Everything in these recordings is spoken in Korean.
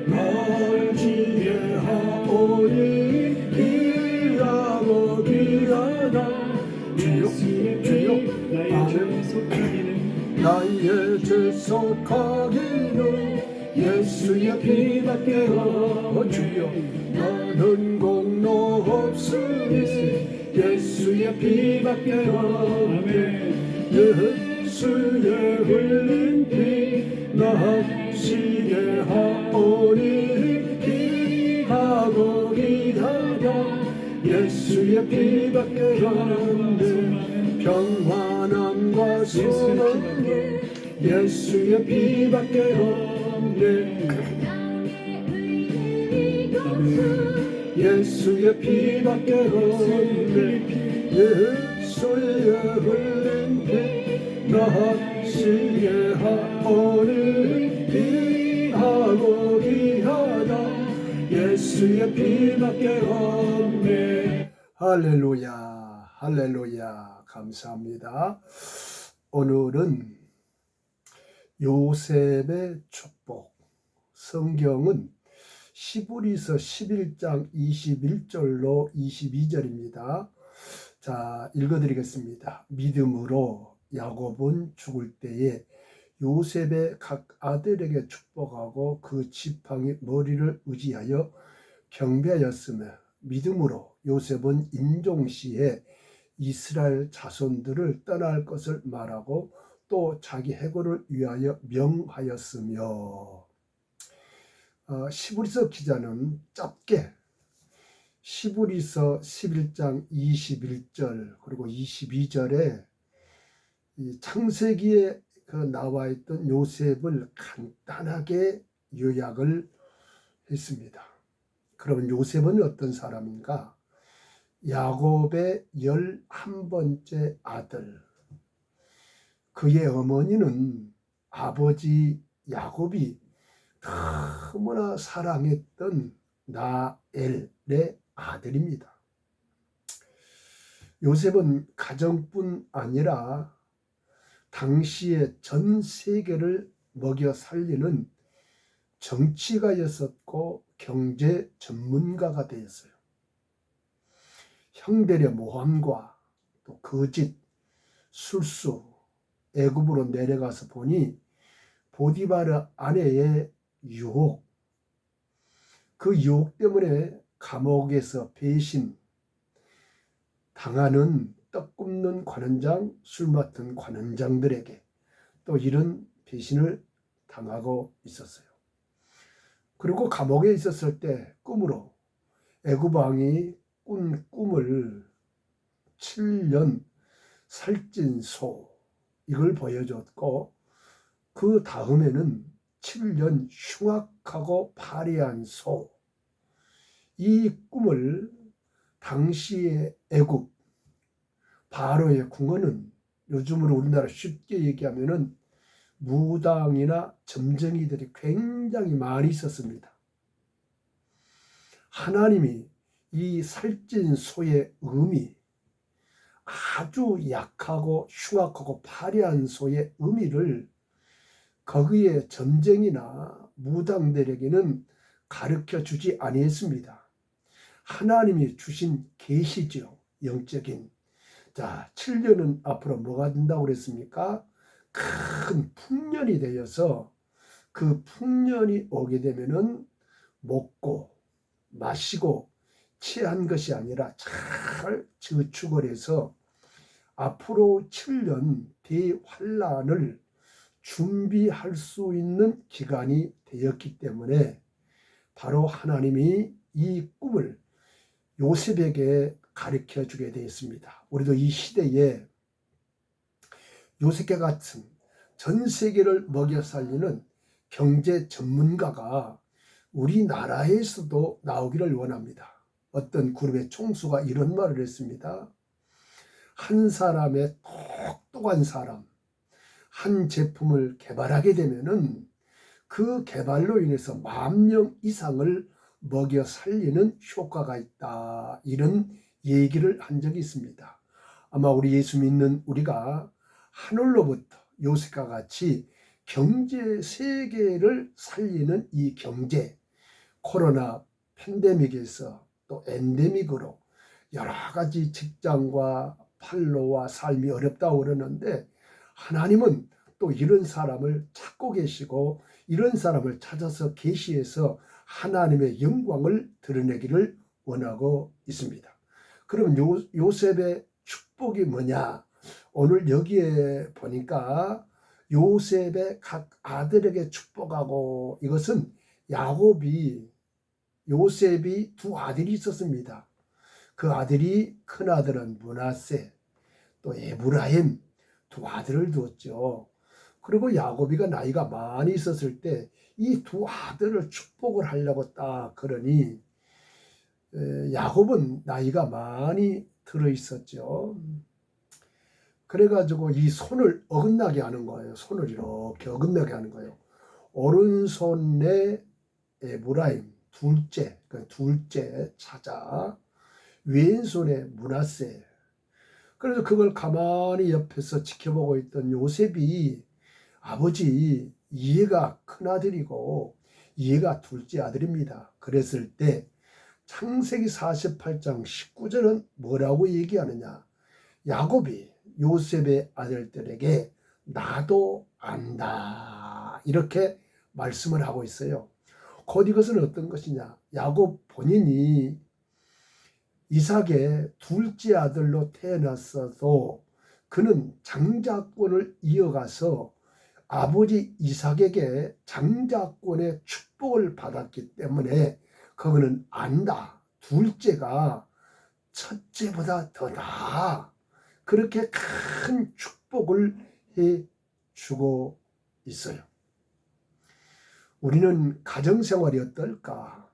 날 지혜하오니 귀하고 귀하다. 주여 나의 죄 속하기는 예수의 피밖에 주여 나는 공로 없으니 예수의 피밖에 예수의 흘린 피 납시게 하오니 귀하고 귀하다. 예수의 피밖에 없네. 평안함과 소망은 예수의 피밖에 없네. 예수의 피밖에 없네. 예수의 흘린 피 납시게 하오니 귀하고 귀하다. 예수의 피밖에 없네. 할렐루야, 할렐루야. 감사합니다. 오늘은 요셉의 축복. 성경은 시브리서 11장 21절로 22절입니다. 자, 읽어드리겠습니다. 믿음으로 야곱은 죽을 때에 요셉의 각 아들에게 축복하고 그 지팡이 머리를 의지하여 경배하였으며 믿음으로 요셉은 임종시에 이스라엘 자손들을 떠날 것을 말하고 또 자기 해고를 위하여 명하였으며. 시브리서 기자는 짧게 시브리서 11장 21절 그리고 22절에 이 창세기에 나와 있던 요셉을 간단하게 요약을 했습니다. 그러면 요셉은 어떤 사람인가? 야곱의 11번째 아들. 그의 어머니는 아버지 야곱이 너무나 사랑했던 라헬의 아들입니다. 요셉은 가정뿐 아니라 당시의 전 세계를 먹여 살리는 정치가였었고 경제 전문가가 되었어요. 형들의 모함과 또 거짓, 술수, 애굽으로 내려가서 보니 보디바르 아내의 유혹, 그 유혹 때문에 감옥에서 배신 당하는 떡 굽는 관원장, 술 맡은 관원장들에게 또 이런 배신을 당하고 있었어요. 그리고 감옥에 있었을 때 꿈으로 애굽 왕이 꾼 꿈을 7년 살찐 소, 이걸 보여줬고 그 다음에는 7년 흉악하고 파리한 소, 이 꿈을 당시의 애굽 바로의 궁궐은 요즘으로 우리나라 쉽게 얘기하면은 무당이나 점쟁이들이 굉장히 많이 있었습니다. 하나님이 이 살찐 소의 의미, 아주 약하고 흉악하고 파리한 소의 의미를 거기에 점쟁이나 무당들에게는 가르쳐 주지 아니했습니다. 하나님이 주신 계시죠. 영적인. 자, 7년은 앞으로 뭐가 된다고 그랬습니까? 큰 풍년이 되어서 그 풍년이 오게 되면은 먹고 마시고 취한 것이 아니라 잘 저축을 해서 앞으로 7년 대환란을 준비할 수 있는 기간이 되었기 때문에 바로 하나님이 이 꿈을 요셉에게 가르쳐 주게 되었습니다. 우리도 이 시대에 요셉과 같은 전 세계를 먹여 살리는 경제 전문가가 우리나라에서도 나오기를 원합니다. 어떤 그룹의 총수가 이런 말을 했습니다. 한 사람의 똑똑한 사람, 한 제품을 개발하게 되면은 그 개발로 인해서 10,000명 이상을 먹여 살리는 효과가 있다. 이런 얘기를 한 적이 있습니다. 아마 우리 예수 믿는 우리가 하늘로부터 요셉과 같이 경제 세계를 살리는 이 경제, 코로나 팬데믹에서 또 엔데믹으로 여러 가지 직장과 판로와 삶이 어렵다고 그러는데, 하나님은 또 이런 사람을 찾고 계시고 이런 사람을 찾아서 계시해서 하나님의 영광을 드러내기를 원하고 있습니다. 그럼 요셉의 축복이 뭐냐? 오늘 여기에 보니까 요셉의 각 아들에게 축복하고, 이것은 요셉이 두 아들이 있었습니다. 그 아들이, 큰 아들은 므낫세, 또 에브라임, 두 아들을 두었죠. 그리고 야곱이가 나이가 많이 있었을 때 이 두 아들을 축복을 하려고 딱 그러니, 야곱은 나이가 많이 들어 있었죠. 그래가지고 이 손을 어긋나게 하는 거예요. 손을 이렇게 어긋나게 하는 거예요. 오른손에 에브라임, 둘째 찾아, 왼손에 므낫세. 그래서 그걸 가만히 옆에서 지켜보고 있던 요셉이, 아버지, 얘가 큰아들이고 얘가 둘째 아들입니다. 그랬을 때 창세기 48장 19절은 뭐라고 얘기하느냐? 야곱이 요셉의 아들들에게 나도 안다, 이렇게 말씀을 하고 있어요. 곧 이것은 어떤 것이냐? 야곱 본인이 이삭의 둘째 아들로 태어났어도 그는 장자권을 이어가서 아버지 이삭에게 장자권의 축복을 받았기 때문에 그거는 안다. 둘째가 첫째보다 더 나아. 그렇게 큰 축복을 해 주고 있어요. 우리는 가정생활이 어떨까?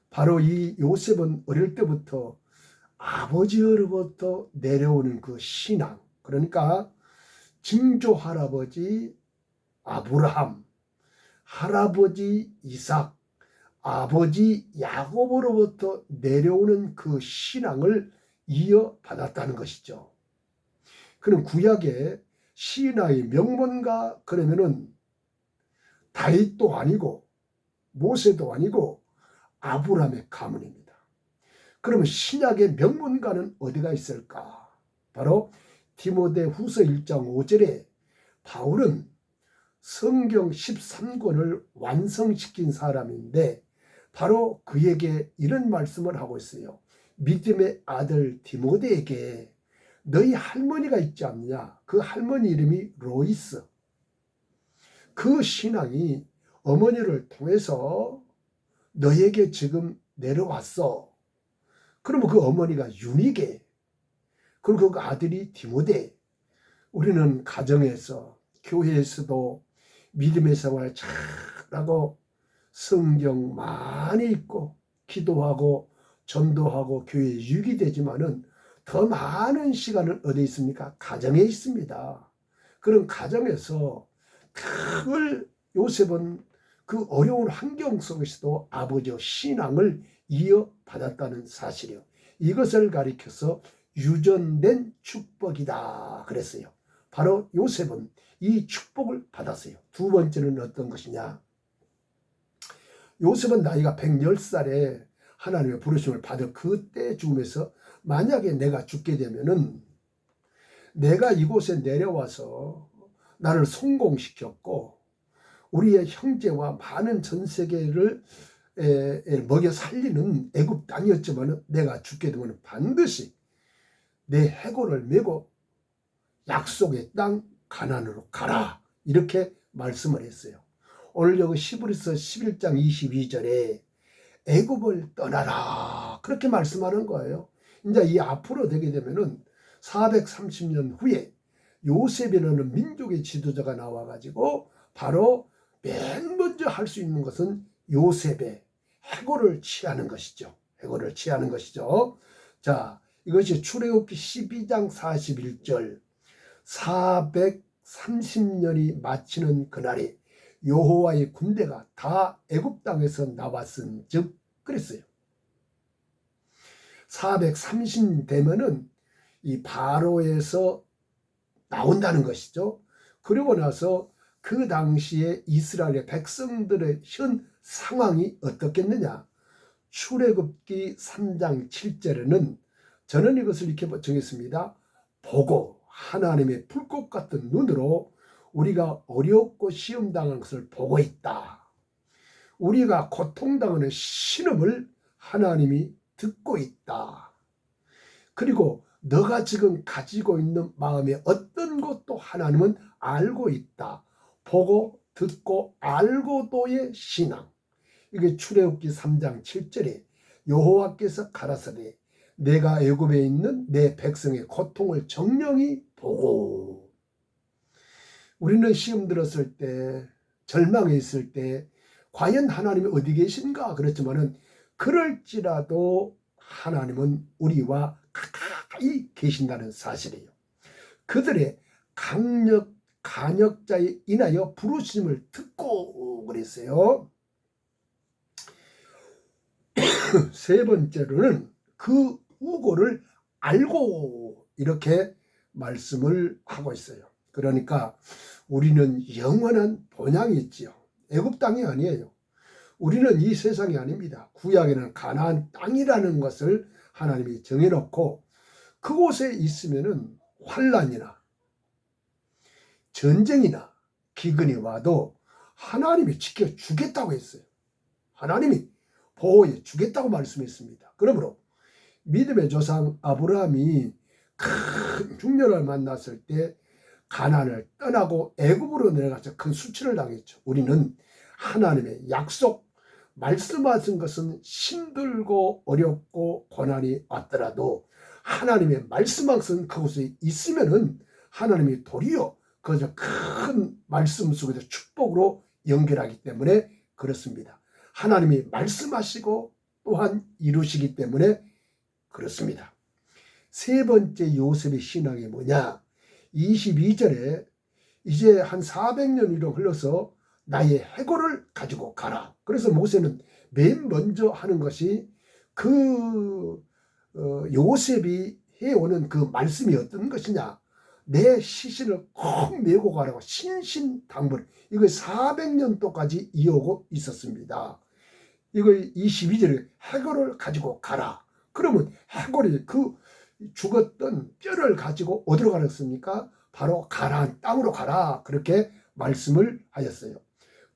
바로 이 요셉은 어릴 때부터 아버지로부터 내려오는 그 신앙, 그러니까 증조 할아버지 아브라함, 할아버지 이삭, 아버지 야곱으로부터 내려오는 그 신앙을 이어받았다는 것이죠. 그는 구약의 신하의 명문가, 그러면은 다윗도 아니고 모세도 아니고 아브라함의 가문입니다. 그러면 신약의 명문가는 어디가 있을까? 바로 디모데후서 1장 5절에 바울은 성경 13권을 완성시킨 사람인데, 바로 그에게 이런 말씀을 하고 있어요. 믿음의 아들 디모데에게 너희 할머니가 있지 않느냐? 그 할머니 이름이 로이스. 그 신앙이 어머니를 통해서 너에게 지금 내려왔어. 그러면 그 어머니가 유니게, 그리고 그 아들이 디모데. 우리는 가정에서, 교회에서도 믿음의 생활 잘하고 성경 많이 읽고 기도하고 전도하고 교회에 유익이 되지만은 더 많은 시간은 어디에 있습니까? 가정에 있습니다. 그런 가정에서 그걸 요셉은 그 어려운 환경 속에서도 아버지의 신앙을 이어받았다는 사실이요. 이것을 가리켜서 유전된 축복이다 그랬어요. 바로 요셉은 이 축복을 받았어요. 두 번째는 어떤 것이냐? 요셉은 나이가 110살에 하나님의 부르심을 받을 그때 죽음에서, 만약에 내가 죽게 되면은 내가 이곳에 내려와서 나를 성공시켰고 우리의 형제와 많은 전 세계를 먹여 살리는 애굽 땅이었지만, 내가 죽게 되면 반드시 내 해골을 메고 약속의 땅 가나안으로 가라, 이렇게 말씀을 했어요. 오늘 여기 히브리서 11장 22절에 애굽을 떠나라, 그렇게 말씀하는 거예요. 이제 이 앞으로 되게 되면은 430년 후에 요셉이라는 민족의 지도자가 나와가지고 바로 맨 먼저 할 수 있는 것은 요셉의 해골을 취하는 것이죠. 해골을 취하는 것이죠. 자, 이것이 출애굽기 12장 41절, 430년이 마치는 그날에 여호와의 군대가 다 애굽 땅에서 나왔은즉 그랬어요. 430 되면은 이 바로에서 나온다는 것이죠. 그러고 나서 그 당시에 이스라엘의 백성들의 현 상황이 어떻겠느냐? 출애굽기 3장 7절에는 저는 이것을 이렇게 정했습니다. 보고 하나님의 불꽃 같은 눈으로 우리가 어렵고 시험당하는 것을 보고 있다. 우리가 고통당하는 신음을 하나님이 듣고 있다. 그리고 너가 지금 가지고 있는 마음의 어떤 것도 하나님은 알고 있다. 보고 듣고 알고도의 신앙. 이게 출애굽기 3장 7절에 여호와께서 가라사대 내가 애굽에 있는 내 백성의 고통을 정령히 보고. 우리는 시험 들었을 때, 절망에 있을 때 과연 하나님이 어디 계신가 그랬지만은 그럴지라도 하나님은 우리와 가까이 계신다는 사실이에요. 그들의 간역자에 인하여 부르심을 듣고 그랬어요. 세 번째로는 그 우고를 알고 이렇게 말씀을 하고 있어요. 그러니까 우리는 영원한 본향이 있지요. 애굽 땅이 아니에요. 우리는 이 세상이 아닙니다. 구약에는 가나안 땅이라는 것을 하나님이 정해놓고 그곳에 있으면은 환난이나 전쟁이나 기근이 와도 하나님이 지켜주겠다고 했어요. 하나님이 보호해 주겠다고 말씀했습니다. 그러므로 믿음의 조상 아브라함이 큰 흉년을 만났을 때 가나안을 떠나고 애굽으로 내려가서 큰 수치를 당했죠. 우리는 하나님의 약속, 말씀하신 것은 힘들고 어렵고 고난이 왔더라도 하나님의 말씀하신 그곳에 있으면은 하나님이 도리어 그저 큰 말씀 속에서 축복으로 연결하기 때문에 그렇습니다. 하나님이 말씀하시고 또한 이루시기 때문에 그렇습니다. 세 번째 요셉의 신앙이 뭐냐? 22절에 이제 한 400년이 흘러서 나의 해골을 가지고 가라. 그래서 모세는 맨 먼저 하는 것이 그 요셉이 해오는 그 말씀이 어떤 것이냐? 내 시신을 꼭 메고 가라고 신신당부를, 이거 400년 동까지 이어오고 있었습니다. 이거 22절에 해골을 가지고 가라. 그러면 해골이 그 죽었던 뼈를 가지고 어디로 가랬습니까? 바로 가나안 땅으로 가라. 그렇게 말씀을 하였어요.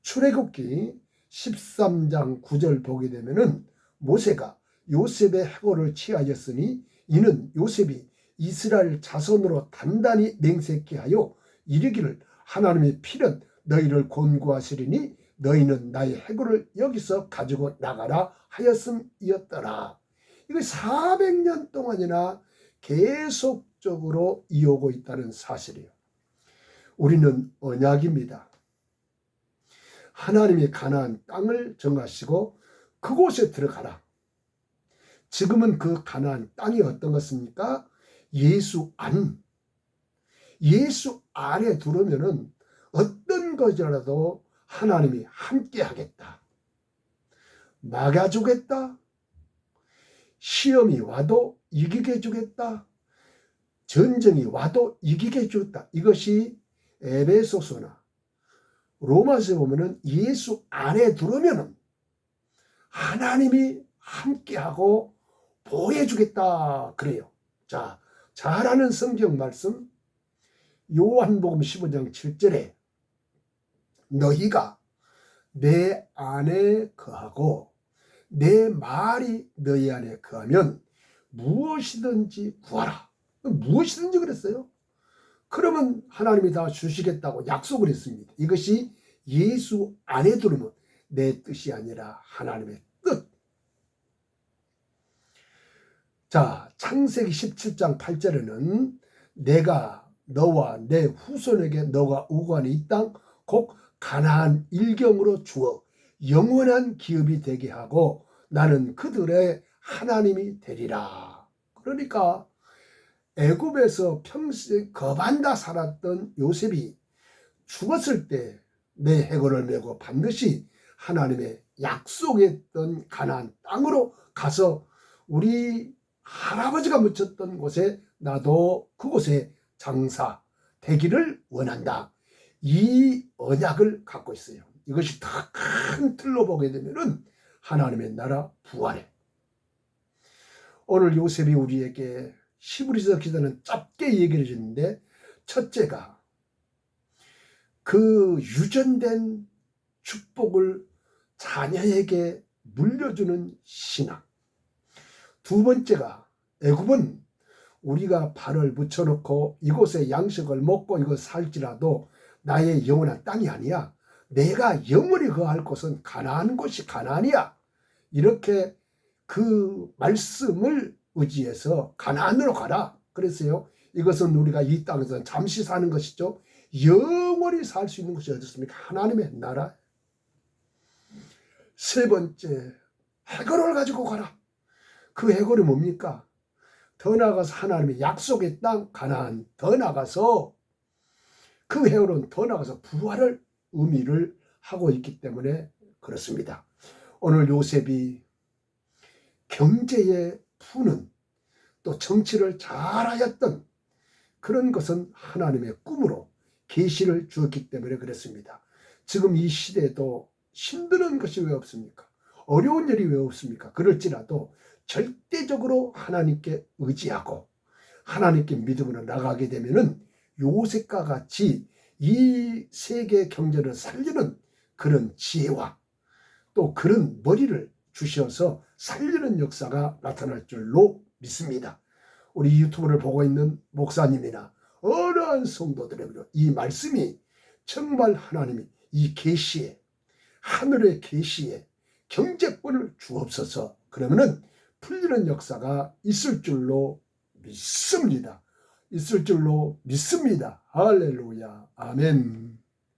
출애굽기 13장 9절 보게 되면은 모세가 요셉의 해골을 취하였으니 이는 요셉이 이스라엘 자손으로 단단히 맹세케 하여 이르기를 하나님의 필은 너희를 곤고하시리니 너희는 나의 해골을 여기서 가지고 나가라 하였음이었더라. 이거 400년 동안이나 계속적으로 이어오고 있다는 사실이에요. 우리는 언약입니다. 하나님이 가나안 땅을 정하시고 그곳에 들어가라. 지금은 그 가나안 땅이 어떤 것입니까? 예수 안에 들어오면은 어떤 것이라도 하나님이 함께 하겠다. 막아주겠다. 시험이 와도 이기게 해주겠다. 전쟁이 와도 이기게 해주겠다. 이것이 에베소서나 로마서에 보면은 예수 안에 들어오면은 하나님이 함께하고 보호해주겠다 그래요. 자, 잘 아는 성경 말씀 요한복음 15장 7절에 너희가 내 안에 거하고 내 말이 너희 안에 거하면 무엇이든지 구하라. 무엇이든지 그랬어요. 그러면 하나님이 다 주시겠다고 약속을 했습니다. 이것이 예수 안에 들으면 내 뜻이 아니라 하나님의 뜻. 자, 창세기 17장 8절에는 내가 너와 내 후손에게 너가 우고하는 이 땅 곧 가나안 일경으로 주어 영원한 기업이 되게 하고 나는 그들의 하나님이 되리라. 그러니까 애굽에서 평생 거반다 살았던 요셉이 죽었을 때 내 해골을 메고 반드시 하나님의 약속했던 가나안 땅으로 가서 우리 할아버지가 묻혔던 곳에 나도 그곳에 장사 되기를 원한다. 이 언약을 갖고 있어요. 이것이 더 큰 틀로 보게 되면은 하나님의 나라 부활에, 오늘 요셉이 우리에게 히브리서 기자는 짧게 얘기를 해주는데, 첫째가 그 유전된 축복을 자녀에게 물려주는 신앙. 두 번째가 애굽은 우리가 발을 붙여놓고 이곳에 양식을 먹고 이곳 살지라도 나의 영원한 땅이 아니야. 내가 영원히 거할 곳은 가나안 곳이 가나안이야. 이렇게 그 말씀을 의지해서 가나안으로 가라. 그랬어요. 이것은 우리가 이 땅에서 잠시 사는 것이죠. 영원히 살 수 있는 것이 어딨습니까? 하나님의 나라. 세 번째, 해골을 가지고 가라. 그 해골이 뭡니까? 더 나아가서 하나님의 약속의 땅 가나안, 더 나아가서 그 해골은 더 나아가서 부활을 의미를 하고 있기 때문에 그렇습니다. 오늘 요셉이 경제에 푸는, 또 정치를 잘하였던 그런 것은 하나님의 꿈으로 계시를 주었기 때문에 그렇습니다. 지금 이 시대에도 힘드는 것이 왜 없습니까? 어려운 일이 왜 없습니까? 그럴지라도 절대적으로 하나님께 의지하고 하나님께 믿음으로 나가게 되면은 요셉과 같이 이 세계 경제를 살리는 그런 지혜와 또 그런 머리를 주셔서 살리는 역사가 나타날 줄로 믿습니다. 우리 유튜브를 보고 있는 목사님이나 어떠한 성도들에게도 이 말씀이 정말 하나님이 이 계시에, 하늘의 계시에 경제권을 주옵소서. 그러면은 풀리는 역사가 있을 줄로 믿습니다. 있을 줄로 믿습니다. 할렐루야. 아멘.